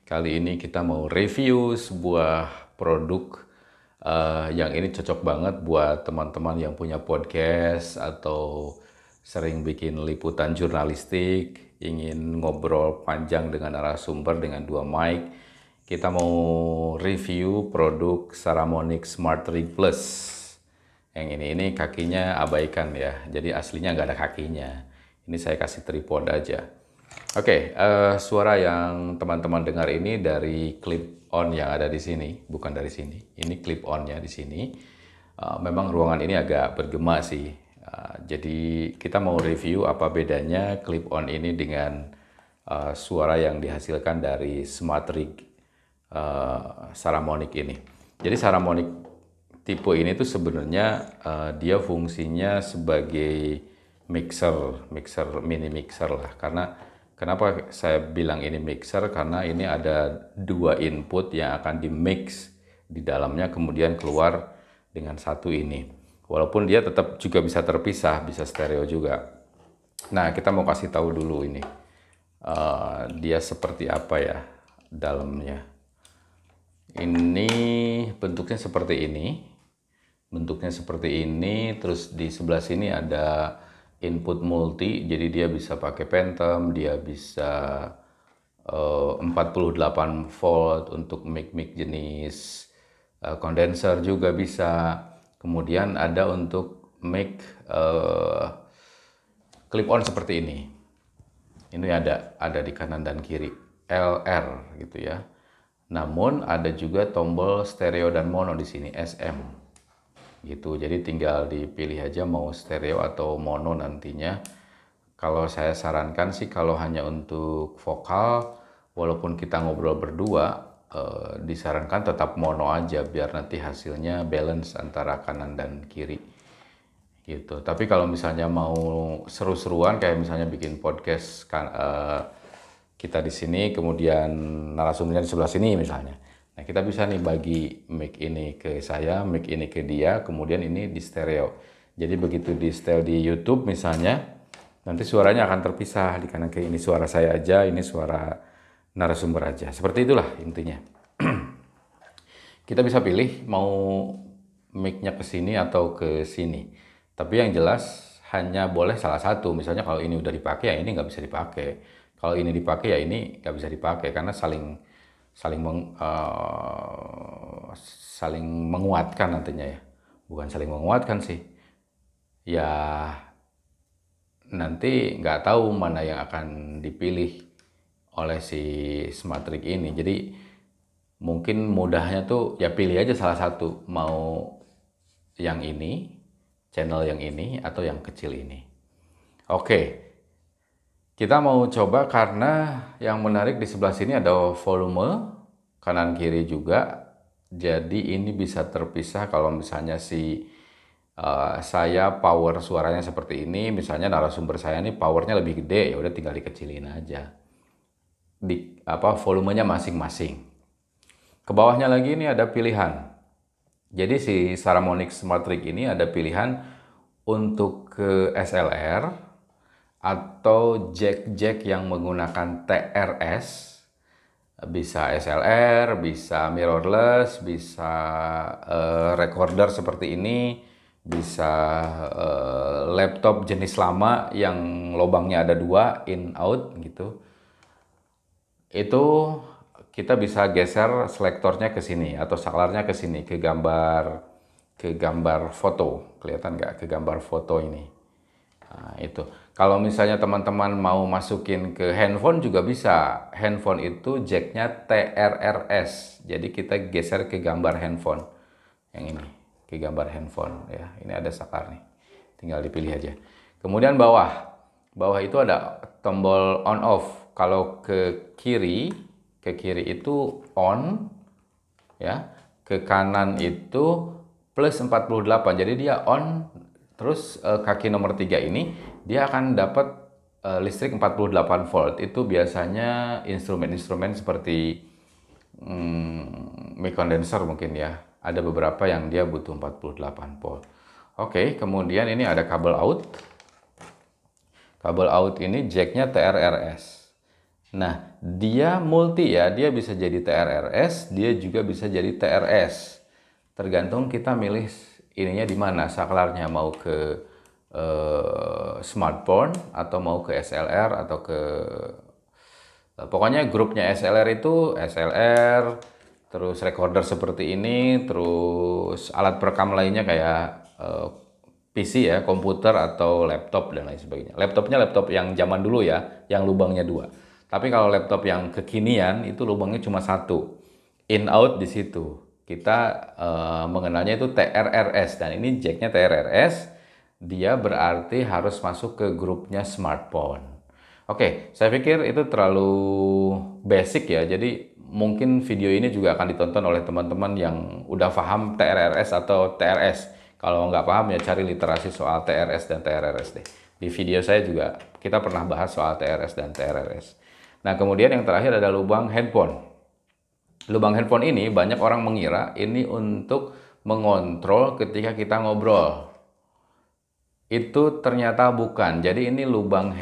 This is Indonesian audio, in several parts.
Kali ini kita mau review sebuah produk yang ini cocok banget buat teman-teman yang punya podcast atau sering bikin liputan jurnalistik, ingin ngobrol panjang dengan narasumber dengan dua mic. Kita mau review produk Saramonic Smart Rig Plus. Yang ini kakinya abaikan ya, jadi aslinya nggak ada kakinya. Ini saya kasih tripod aja. Oke, suara yang teman-teman dengar ini dari clip on yang ada di sini, bukan dari sini. Ini clip on-nya di sini. Memang ruangan ini agak bergema sih. Jadi kita mau review apa bedanya clip on ini dengan suara yang dihasilkan dari Smart Rig Saramonic ini. Jadi Saramonic tipe ini tuh sebenarnya dia fungsinya sebagai mini mixer lah. Karena kenapa saya bilang ini mixer? Karena ini ada dua input yang akan di mix di dalamnya kemudian keluar dengan satu ini. Walaupun dia tetap juga bisa terpisah, bisa stereo juga. Nah, kita mau kasih tahu dulu ini dia seperti apa ya dalamnya. Ini bentuknya seperti ini. Bentuknya seperti ini, terus di sebelah sini ada input multi, jadi dia bisa pakai Phantom, dia bisa 48 volt untuk mic jenis kondenser juga bisa. Kemudian ada untuk mic clip on seperti ini. Ini ada di kanan dan kiri, LR gitu ya. Namun ada juga tombol stereo dan mono di sini, SM. Gitu. Jadi tinggal dipilih aja mau stereo atau mono nantinya. Kalau saya sarankan sih kalau hanya untuk vokal, walaupun kita ngobrol berdua, disarankan tetap mono aja biar nanti hasilnya balance antara kanan dan kiri. Gitu. Tapi kalau misalnya mau seru-seruan kayak misalnya bikin podcast kita di sini, kemudian narasumbernya di sebelah sini misalnya. Nah, kita bisa nih bagi mic ini ke saya, mic ini ke dia, kemudian ini di stereo. Jadi begitu di setel di YouTube misalnya, nanti suaranya akan terpisah di kanan kiri. Ini suara saya aja, ini suara narasumber aja. Seperti itulah intinya. Kita bisa pilih mau mic-nya ke sini atau ke sini. Tapi yang jelas hanya boleh salah satu. Misalnya kalau ini udah dipakai, ya ini nggak bisa dipakai. Kalau ini dipakai, ya ini nggak bisa dipakai karena saling menguatkan nantinya ya. Bukan saling menguatkan sih. Ya nanti nggak tahu mana yang akan dipilih oleh si Smart Rig ini. Jadi mungkin mudahnya tuh ya pilih aja salah satu. Mau yang ini, channel yang ini atau yang kecil ini. Oke. Kita mau coba karena yang menarik di sebelah sini ada volume, kanan kiri juga. Jadi ini bisa terpisah kalau misalnya saya power suaranya seperti ini, misalnya narasumber saya ini powernya lebih gede, ya udah tinggal dikecilin aja. Volumenya masing-masing. Ke bawahnya lagi ini ada pilihan. Jadi si Saramonic Smart Rig ini ada pilihan untuk ke SLR atau jack yang menggunakan TRS, bisa SLR, bisa mirrorless, bisa recorder seperti ini, bisa laptop jenis lama yang lubangnya ada dua, in out gitu. Itu kita bisa geser selektornya ke sini atau saklarnya ke sini, ke gambar foto, kelihatan nggak ke gambar foto ini. Nah, itu. Kalau misalnya teman-teman mau masukin ke handphone juga bisa. Handphone itu jacknya TRRS. Jadi kita geser ke gambar handphone. Yang ini, ke gambar handphone ya. Ini ada saklar nih. Tinggal dipilih aja. Kemudian bawah. Bawah itu ada tombol on off. Kalau ke kiri itu on ya. Ke kanan itu plus 48. Jadi dia on. Terus kaki nomor 3 ini dia akan dapat listrik 48 volt. Itu biasanya instrumen-instrumen seperti mic condenser mungkin ya. Ada beberapa yang dia butuh 48 volt. Oke, kemudian ini ada kabel out. Kabel out ini jacknya TRRS. Nah, dia multi ya, dia bisa jadi TRRS, dia juga bisa jadi TRS. Tergantung kita milih ininya di mana, saklarnya mau ke smartphone atau mau ke SLR atau ke pokoknya grupnya SLR itu SLR, terus recorder seperti ini, terus alat perekam lainnya kayak PC ya, komputer atau laptop dan lain sebagainya. Laptopnya laptop yang zaman dulu ya, yang lubangnya dua. Tapi kalau laptop yang kekinian itu lubangnya cuma satu. In out di situ. Kita mengenalnya itu TRRS dan ini jacknya TRRS. Dia berarti harus masuk ke grupnya smartphone. Oke, saya pikir itu terlalu basic ya. Jadi mungkin video ini juga akan ditonton oleh teman-teman yang udah paham TRRS atau TRS. Kalau nggak paham ya cari literasi soal TRS dan TRRS deh. Di video saya juga kita pernah bahas soal TRS dan TRRS. Nah, kemudian yang terakhir ada lubang handphone. Lubang handphone ini banyak orang mengira ini untuk mengontrol ketika kita ngobrol. Itu ternyata bukan. Jadi ini lubang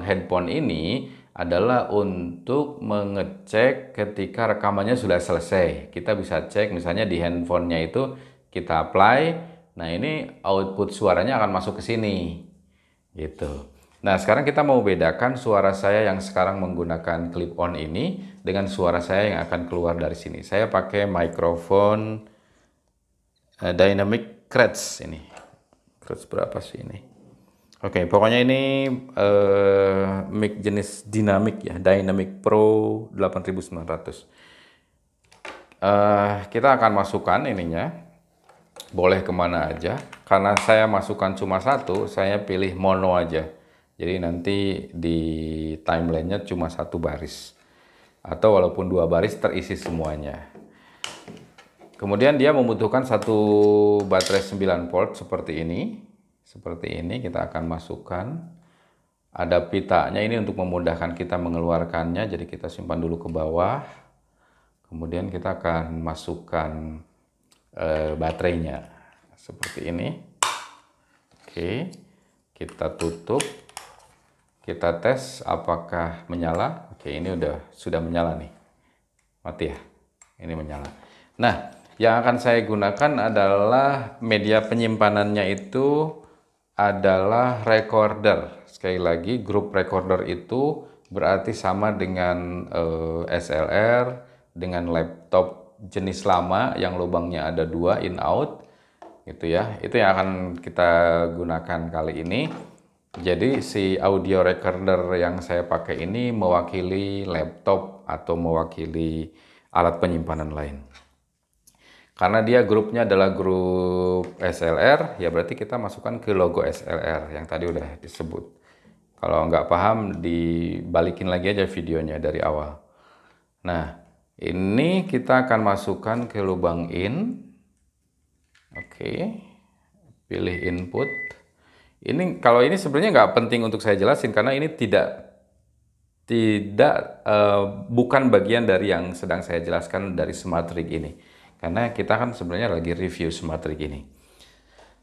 handphone ini adalah untuk mengecek ketika rekamannya sudah selesai. Kita bisa cek misalnya di handphonenya itu kita apply. Nah, ini output suaranya akan masuk ke sini. Gitu. Nah, sekarang kita mau bedakan suara saya yang sekarang menggunakan clip on ini dengan suara saya yang akan keluar dari sini. Saya pakai mikrofon Dynamic Creds ini. Creds berapa sih ini? Oke, pokoknya ini mic jenis Dynamic ya, Dynamic Pro 8900. Kita akan masukkan ininya. Boleh kemana aja. Karena saya masukkan cuma satu, saya pilih mono aja. Jadi nanti di timelinenya cuma satu baris. Atau walaupun dua baris terisi semuanya. Kemudian dia membutuhkan satu baterai 9 volt seperti ini. Seperti ini kita akan masukkan. Ada pitanya ini untuk memudahkan kita mengeluarkannya. Jadi kita simpan dulu ke bawah. Kemudian kita akan masukkan baterainya. Seperti ini. Oke. Kita tutup. Kita tes apakah menyala. Oke, ini sudah menyala nih. Mati ya. Ini menyala. Nah, yang akan saya gunakan adalah media penyimpanannya itu adalah recorder. Sekali lagi, grup recorder itu berarti sama dengan SLR, dengan laptop jenis lama yang lubangnya ada dua in out. Gitu ya. Itu yang akan kita gunakan kali ini. Jadi si audio recorder yang saya pakai ini mewakili laptop atau mewakili alat penyimpanan lain. Karena dia grupnya adalah grup SLR, ya berarti kita masukkan ke logo SLR yang tadi udah disebut. Kalau nggak paham, dibalikin lagi aja videonya dari awal. Nah, ini kita akan masukkan ke lubang in. Oke, pilih input. Kalau ini sebenarnya nggak penting untuk saya jelasin karena ini bukan bagian dari yang sedang saya jelaskan dari SmartRig ini. Karena kita kan sebenarnya lagi review SmartRig ini.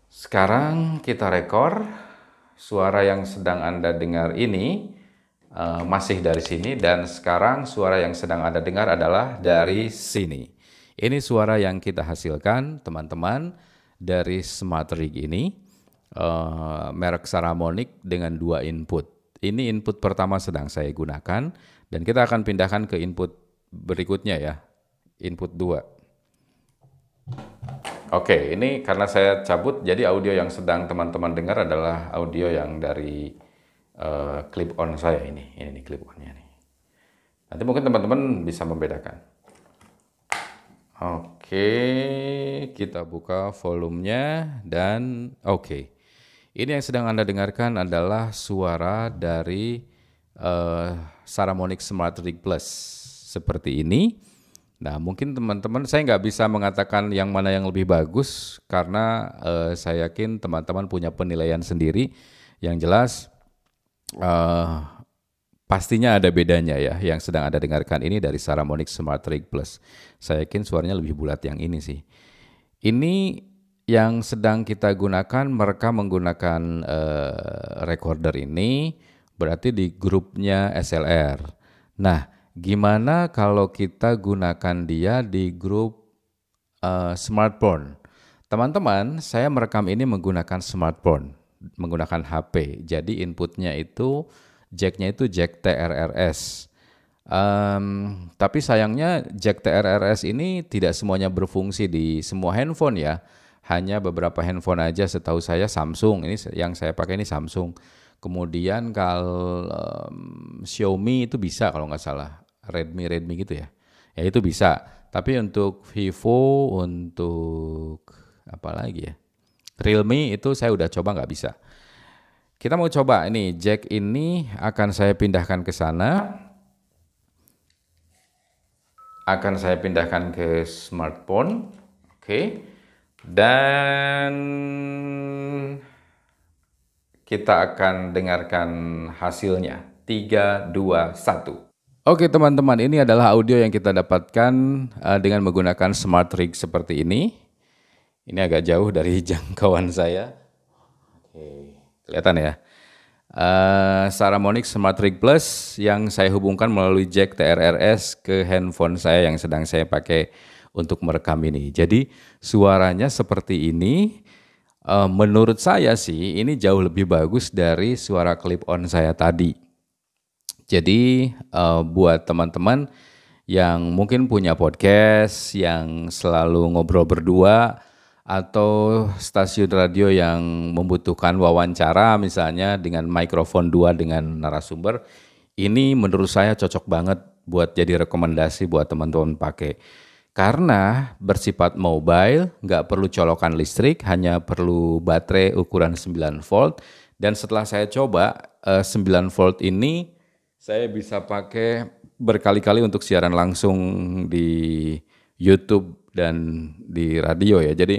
Sekarang kita rekor suara yang sedang Anda dengar ini masih dari sini dan sekarang suara yang sedang Anda dengar adalah dari sini. Ini suara yang kita hasilkan teman-teman dari SmartRig ini. Merek Saramonic dengan dua input. Ini input pertama sedang saya gunakan dan kita akan pindahkan ke input berikutnya ya. Input 2. Oke, ini karena saya cabut jadi audio yang sedang teman-teman dengar adalah audio yang dari clip on saya ini. Ini nih clip onnya nih. Nanti mungkin teman-teman bisa membedakan. Oke, kita buka volumenya dan oke. Ini yang sedang Anda dengarkan adalah suara dari Saramonic SmartRig Plus seperti ini. Nah, mungkin teman-teman, saya nggak bisa mengatakan yang mana yang lebih bagus karena saya yakin teman-teman punya penilaian sendiri. Yang jelas pastinya ada bedanya ya. Yang sedang Anda dengarkan ini dari Saramonic SmartRig Plus. Saya yakin suaranya lebih bulat yang ini sih. Ini yang sedang kita gunakan merekam menggunakan recorder ini berarti di grupnya SLR. Nah, gimana kalau kita gunakan dia di grup smartphone? Teman-teman, saya merekam ini menggunakan smartphone, menggunakan HP. Jadi inputnya itu, jacknya itu jack TRRS. Tapi sayangnya jack TRRS ini tidak semuanya berfungsi di semua handphone ya. Hanya beberapa handphone aja, setahu saya Samsung. Ini yang saya pakai ini Samsung. Kemudian kalau Xiaomi itu bisa kalau nggak salah. Redmi gitu ya. Ya itu bisa. Tapi untuk Vivo, untuk apa lagi ya? Realme itu saya udah coba nggak bisa. Kita mau coba ini, jack ini akan saya pindahkan ke sana. Akan saya pindahkan ke smartphone. Oke. Dan kita akan dengarkan hasilnya. 3, 2, 1. Oke teman-teman, ini adalah audio yang kita dapatkan dengan menggunakan smart rig seperti ini. Ini agak jauh dari jangkauan saya. Oke, kelihatan ya. Saramonic Smart Rig Plus yang saya hubungkan melalui jack TRRS ke handphone saya yang sedang saya pakai untuk merekam ini. Jadi suaranya seperti ini. Menurut saya sih ini jauh lebih bagus dari suara clip on saya tadi. Jadi buat teman-teman yang mungkin punya podcast, yang selalu ngobrol berdua, atau stasiun radio yang membutuhkan wawancara misalnya dengan mikrofon 2 dengan narasumber, ini menurut saya cocok banget buat jadi rekomendasi buat teman-teman pakai. Karena bersifat mobile, nggak perlu colokan listrik, hanya perlu baterai ukuran 9 volt. Dan setelah saya coba 9 volt ini, saya bisa pakai berkali-kali untuk siaran langsung di YouTube dan di radio ya. Jadi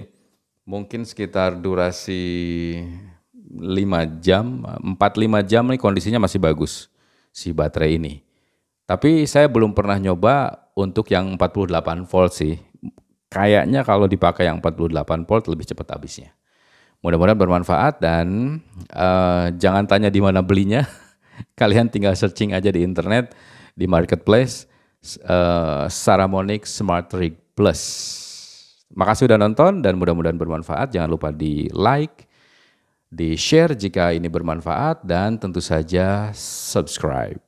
mungkin sekitar durasi 5 jam, 4-5 jam nih kondisinya masih bagus si baterai ini. Tapi saya belum pernah nyoba untuk yang 48 volt sih. Kayaknya kalau dipakai yang 48 volt lebih cepat habisnya. Mudah-mudahan bermanfaat dan jangan tanya di mana belinya. Kalian tinggal searching aja di internet, di marketplace, Saramonic Smart Rig Plus. Makasih udah nonton dan mudah-mudahan bermanfaat. Jangan lupa di like, di share jika ini bermanfaat dan tentu saja subscribe.